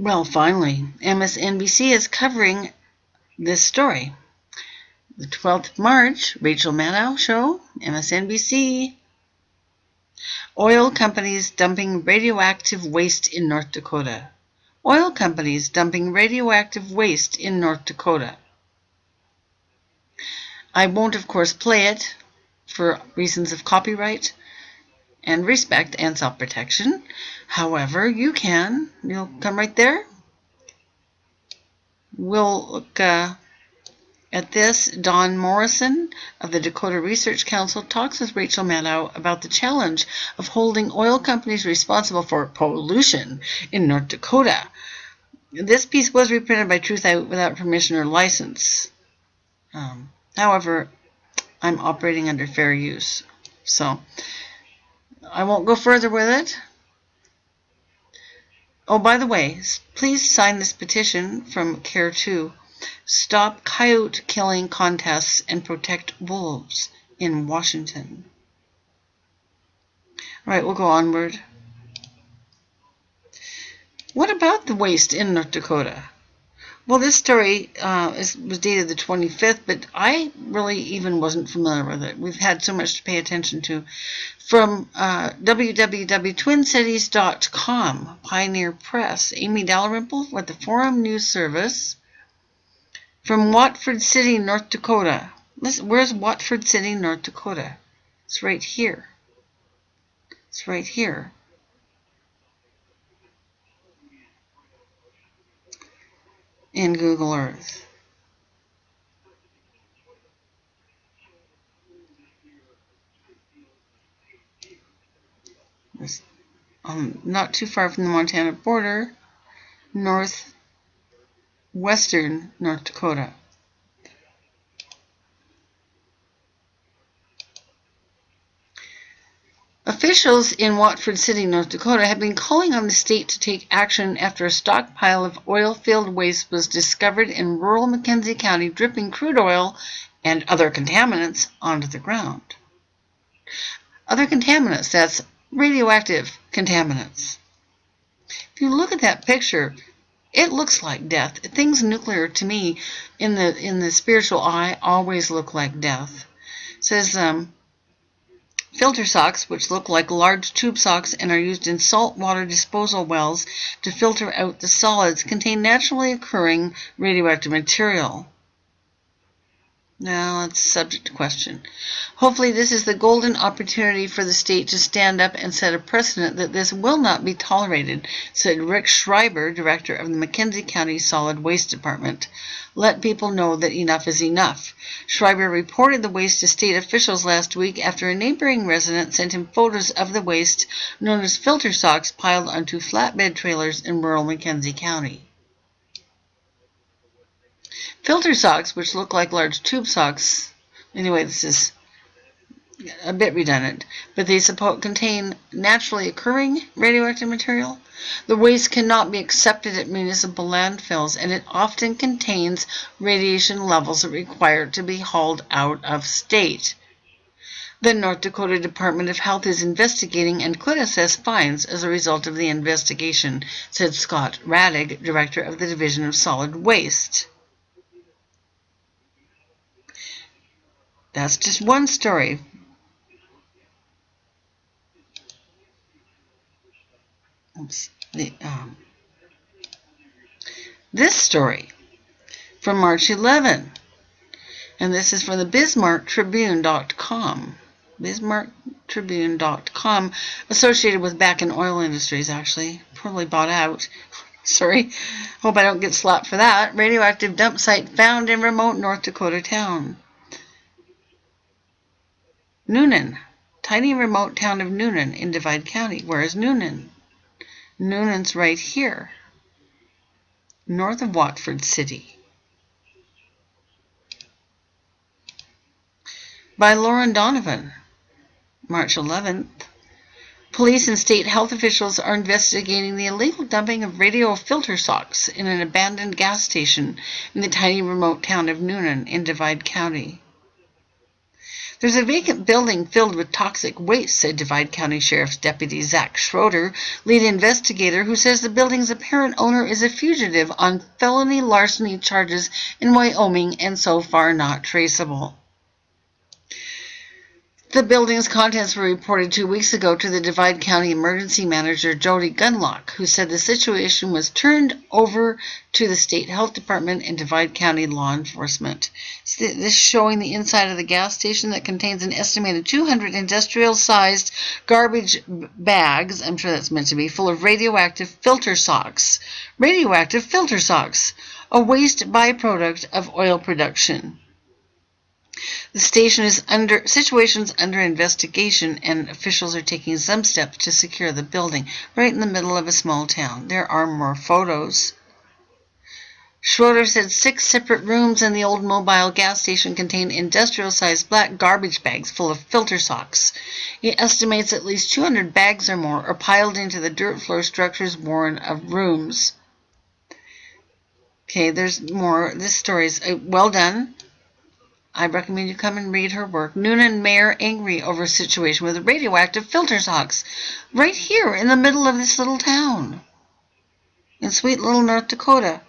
Well, finally, MSNBC is covering this story. The 12th of March, Rachel Maddow Show, MSNBC. Oil companies dumping radioactive waste in North Dakota. Oil companies dumping radioactive waste in North Dakota. I won't, of course, play it for reasons of copyright and respect and self-protection. However, you can. You'll come right there. We'll look at this. Don Morrison of the Dakota Research Council talks with Rachel Maddow about the challenge of holding oil companies responsible for pollution in North Dakota. This piece was reprinted by Truth Out without permission or license. However, I'm operating under fair use, so I won't go further with it. Oh, by the way, please sign this petition from Care 2. Stop coyote killing contests and protect wolves in Washington. All right, we'll go onward. What about the waste in North Dakota? Well, this story was dated the 25th, but I really even wasn't familiar with it. We've had so much to pay attention to. From www.twincities.com, Pioneer Press, Amy Dalrymple with the Forum News Service. From Watford City, North Dakota. Listen, where's Watford City, North Dakota? It's right here. It's right here. In Google Earth. It's, not too far from the Montana border, northwestern North Dakota. Officials in Watford City, North Dakota, have been calling on the state to take action after a stockpile of oil-filled waste was discovered in rural McKenzie County, dripping crude oil and other contaminants onto the ground. Other contaminants, that's radioactive contaminants. If you look at that picture, it looks like death. Things nuclear to me, in the spiritual eye, always look like death. It says filter socks, which look like large tube socks and are used in salt water disposal wells to filter out the solids, contain naturally occurring radioactive material. Now, it's subject to question. Hopefully, this is the golden opportunity for the state to stand up and set a precedent that this will not be tolerated, said Rick Schreiber, director of the McKenzie County Solid Waste Department. Let people know that enough is enough. Schreiber reported the waste to state officials last week after a neighboring resident sent him photos of the waste, known as filter socks, piled onto flatbed trailers in rural McKenzie County. Filter socks, which look like large tube socks, anyway, this is a bit redundant, but they contain naturally occurring radioactive material. The waste cannot be accepted at municipal landfills, and it often contains radiation levels that require it to be hauled out of state. The North Dakota Department of Health is investigating and could assess fines as a result of the investigation, said Scott Radig, director of the Division of Solid Waste. That's just one story. This story from March 11, and this is from the BismarckTribune.com. BismarckTribune.com, associated with Back in Oil Industries, actually. Probably bought out. Sorry. Hope I don't get slapped for that. Radioactive dump site found in remote North Dakota town. Noonan. Tiny remote town of Noonan in Divide County. Where is Noonan? Noonan's right here, north of Watford City. By Lauren Donovan, March 11th. Police and state health officials are investigating the illegal dumping of radio filter socks in an abandoned gas station in the tiny remote town of Noonan in Divide County. There's a vacant building filled with toxic waste, said Divide County Sheriff's Deputy Zach Schroeder, lead investigator, who says the building's apparent owner is a fugitive on felony larceny charges in Wyoming and so far not traceable. The building's contents were reported 2 weeks ago to the Divide County Emergency Manager, Jody Gunlock, who said the situation was turned over to the State Health Department and Divide County law enforcement. This showing the inside of the gas station that contains an estimated 200 industrial-sized garbage bags, I'm sure that's meant to be, full of radioactive filter socks. Radioactive filter socks, a waste byproduct of oil production. The situation's under investigation, and officials are taking some steps to secure the building, right in the middle of a small town. There are more photos. Schroeder said 6 separate rooms in the old mobile gas station contain industrial-sized black garbage bags full of filter socks. He estimates at least 200 bags or more are piled into the dirt floor structures worn of rooms. Okay, there's more. This story is well done. I recommend you come and read her work. Noonan mayor angry over situation with radioactive filter socks. Right here in the middle of this little town. In sweet little North Dakota.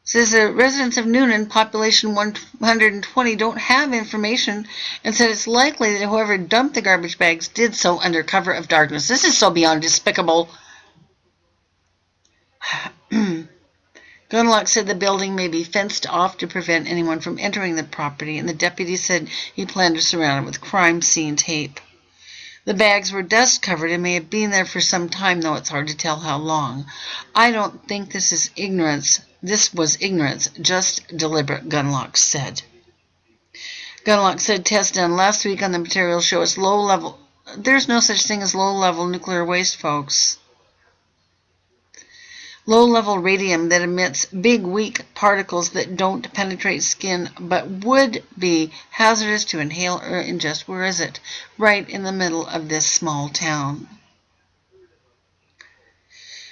Says the residents of Noonan, population 120, don't have information, and said it's likely that whoever dumped the garbage bags did so under cover of darkness. This is so beyond despicable. Gunlock said the building may be fenced off to prevent anyone from entering the property, and the deputy said he planned to surround it with crime scene tape. The bags were dust-covered and may have been there for some time, though it's hard to tell how long. I don't think this is ignorance. This was ignorance, just deliberate, Gunlock said. Gunlock said tests done last week on the materials show it's low-level. There's no such thing as low-level nuclear waste, folks. Low-level radium that emits big, weak particles that don't penetrate skin but would be hazardous to inhale or ingest. Where is it? Right in the middle of this small town.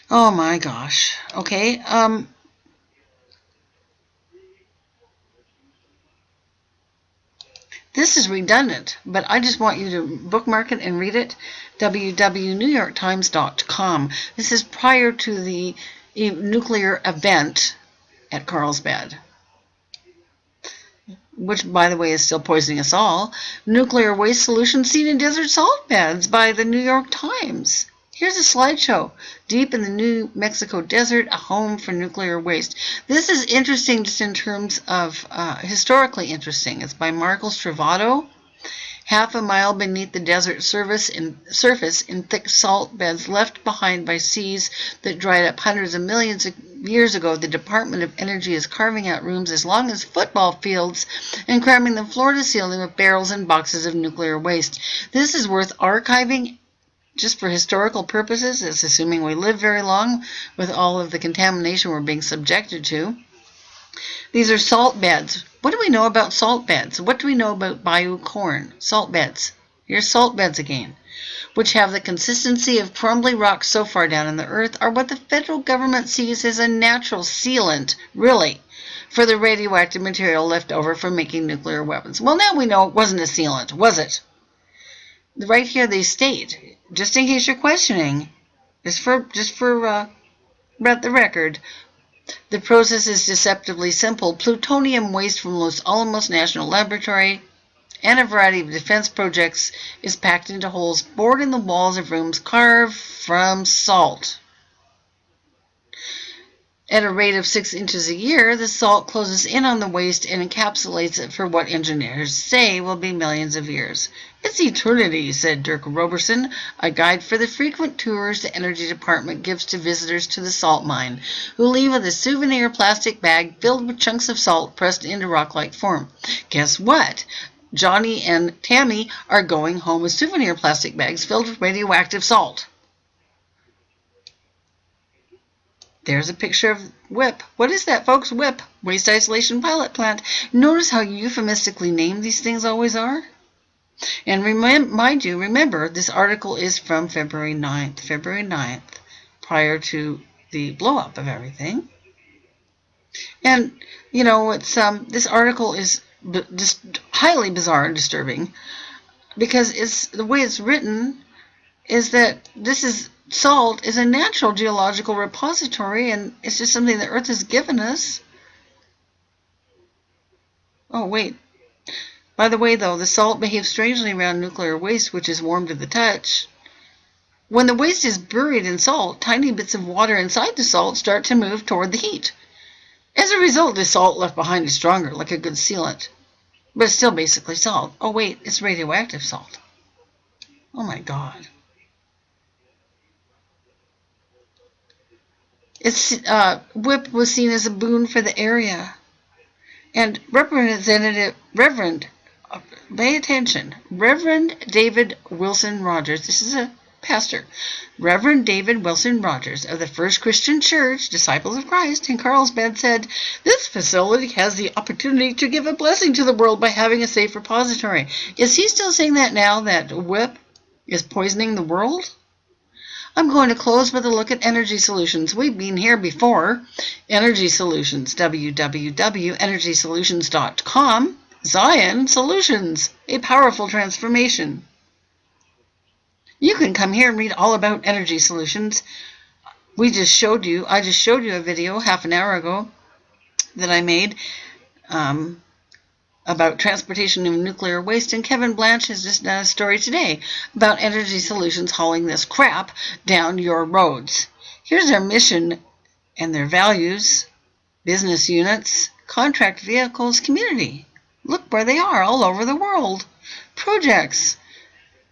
Oh my gosh. Okay. This is redundant, but I just want you to bookmark it and read it. www.newyorktimes.com. This is prior to the nuclear event at Carlsbad, which, by the way, is still poisoning us all. Nuclear waste solutions seen in desert salt beds by the New York Times. Here's a slideshow. Deep in the New Mexico desert, a home for nuclear waste. This is interesting just in terms of historically interesting. It's by Marco Stravato. Half a mile beneath the desert surface in thick salt beds left behind by seas that dried up hundreds of millions of years ago, the Department of Energy is carving out rooms as long as football fields and cramming them floor to ceiling with barrels and boxes of nuclear waste. This is worth archiving just for historical purposes. It's assuming we live very long with all of the contamination we're being subjected to. These are salt beds. What do we know about salt beds? What do we know about bayou corn? Salt beds. Here's salt beds again, which have the consistency of crumbly rocks so far down in the earth, are what the federal government sees as a natural sealant, really, for the radioactive material left over from making nuclear weapons. Well, now we know it wasn't a sealant, was it? Right here they state, just in case you're questioning, just for the record, the process is deceptively simple. Plutonium waste from Los Alamos National Laboratory and a variety of defense projects is packed into holes bored in the walls of rooms carved from salt. At a rate of 6 inches a year, the salt closes in on the waste and encapsulates it for what engineers say will be millions of years. It's eternity, said Dirk Roberson, a guide for the frequent tours the Energy Department gives to visitors to the salt mine, who leave with a souvenir plastic bag filled with chunks of salt pressed into rock-like form. Guess what? Johnny and Tammy are going home with souvenir plastic bags filled with radioactive salt. There's a picture of WIP. What is that, folks? WIP, Waste Isolation Pilot Plant. Notice how euphemistically named these things always are? And remember, this article is from February 9th, prior to the blow-up of everything. And, you know, it's this article is just highly bizarre and disturbing, because it's the way it's written is that salt is a natural geological repository, and it's just something the Earth has given us. Oh, wait. By the way, though, the salt behaves strangely around nuclear waste, which is warm to the touch. When the waste is buried in salt, tiny bits of water inside the salt start to move toward the heat. As a result, the salt left behind is stronger, like a good sealant. But it's still basically salt. Oh, wait, it's radioactive salt. Oh, my God. WIP was seen as a boon for the area. And Reverend, pay attention, Reverend David Wilson Rogers, this is a pastor, Reverend David Wilson Rogers of the First Christian Church, Disciples of Christ in Carlsbad, said, "This facility has the opportunity to give a blessing to the world by having a safe repository." Is he still saying that now, that WIP is poisoning the world? I'm going to close with a look at Energy Solutions. We've been here before. Energy Solutions, www.ENERGYSOLUTIONS.com. Zion Solutions, a powerful transformation. You can come here and read all about Energy Solutions. I just showed you a video half an hour ago that I made about transportation of nuclear waste, and Kevin Blanche has just done a story today about Energy Solutions hauling this crap down your roads. Here's their mission and their values: business units, contract vehicles, community. Look where they are, all over the world. Projects,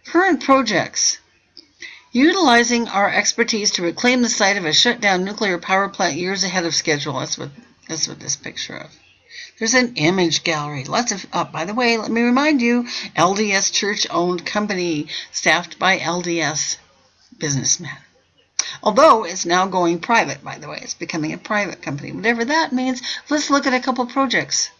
current projects. Utilizing our expertise to reclaim the site of a shut-down nuclear power plant years ahead of schedule. That's what this picture of. There's an image gallery. Lots of, by the way, let me remind you, LDS church-owned company, staffed by LDS businessmen. Although it's now going private, by the way. It's becoming a private company. Whatever that means, let's look at a couple projects.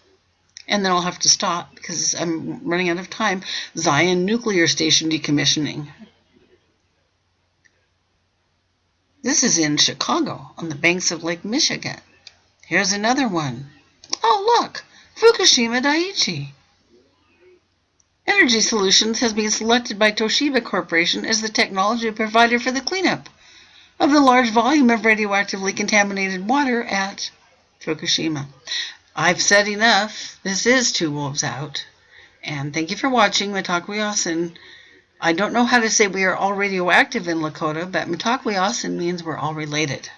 And then I'll have to stop because I'm running out of time. Zion Nuclear Station decommissioning. This is in Chicago, on the banks of Lake Michigan. Here's another one. Oh, look, Fukushima Daiichi. Energy Solutions has been selected by Toshiba Corporation as the technology provider for the cleanup of the large volume of radioactively contaminated water at Fukushima. I've said enough. This is Two Wolves Out. And thank you for watching. Mitakuye-osen. I don't know how to say we are all radioactive in Lakota, but Mitakuye-osen means we're all related.